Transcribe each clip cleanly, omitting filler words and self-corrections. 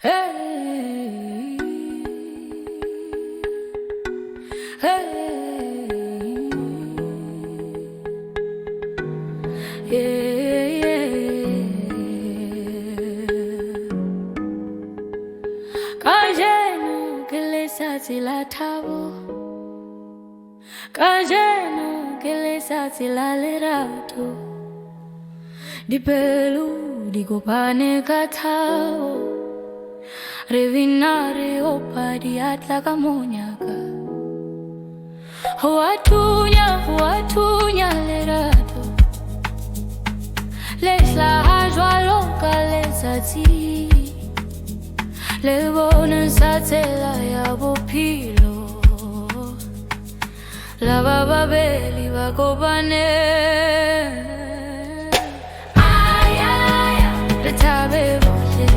Hey, hey, yeah, Kajeno kile sati la tabo, Kajeno kile sati la lerato, di pelu di kopane katao. Revinare opa di atla kamonyaka. Huatunya lerato. Lesla hajwa loka lesati. Lebona satela ya bopilo. La bababeli bakobane. Ay, ay, ay, retabe bole.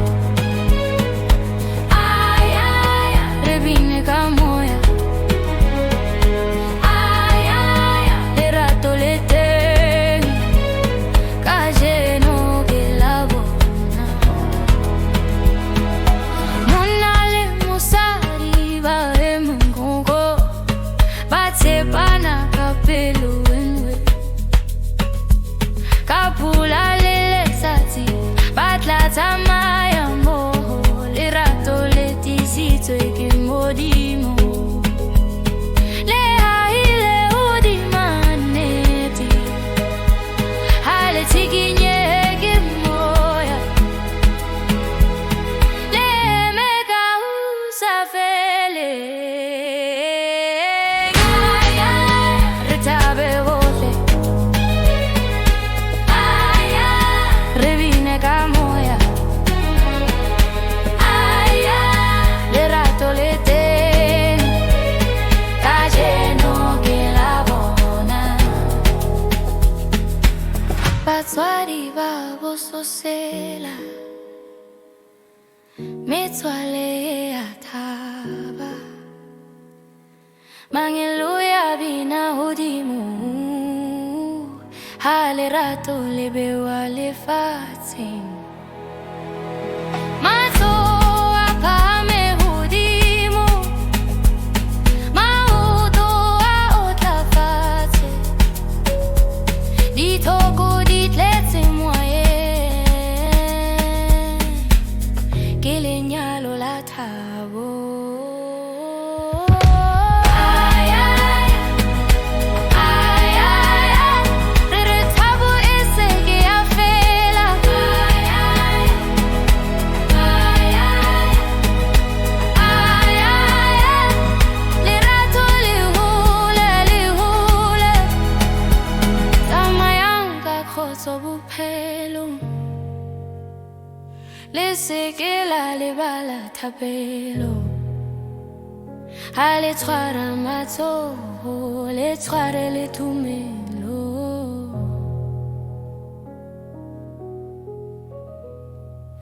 Kapula lele sati, batla tamaya mo, lerato le tisito e che modimo. Le haile udi maneti, hale tiginye che moya. Le mega usa fele, retabe voce. Kamoya, aya, lerato le te, kajeno che la bona. Batswadi ba bososela, metswale ataba, mangeluya bina hodimu. Halerato le bewa le fatin Mato apame hudimo Mauto a otla fate Di toko dit letse moyen Che legnalo la tavo Laissez que la lebala tapelo Ale troara mato Le troare le tumelo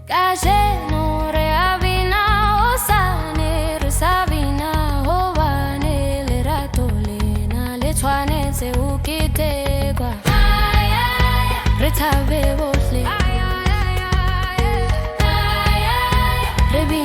Kajeno reavina Osane resavina Ovane le ratolena Le troane se ukite kwa Retabe bosle Baby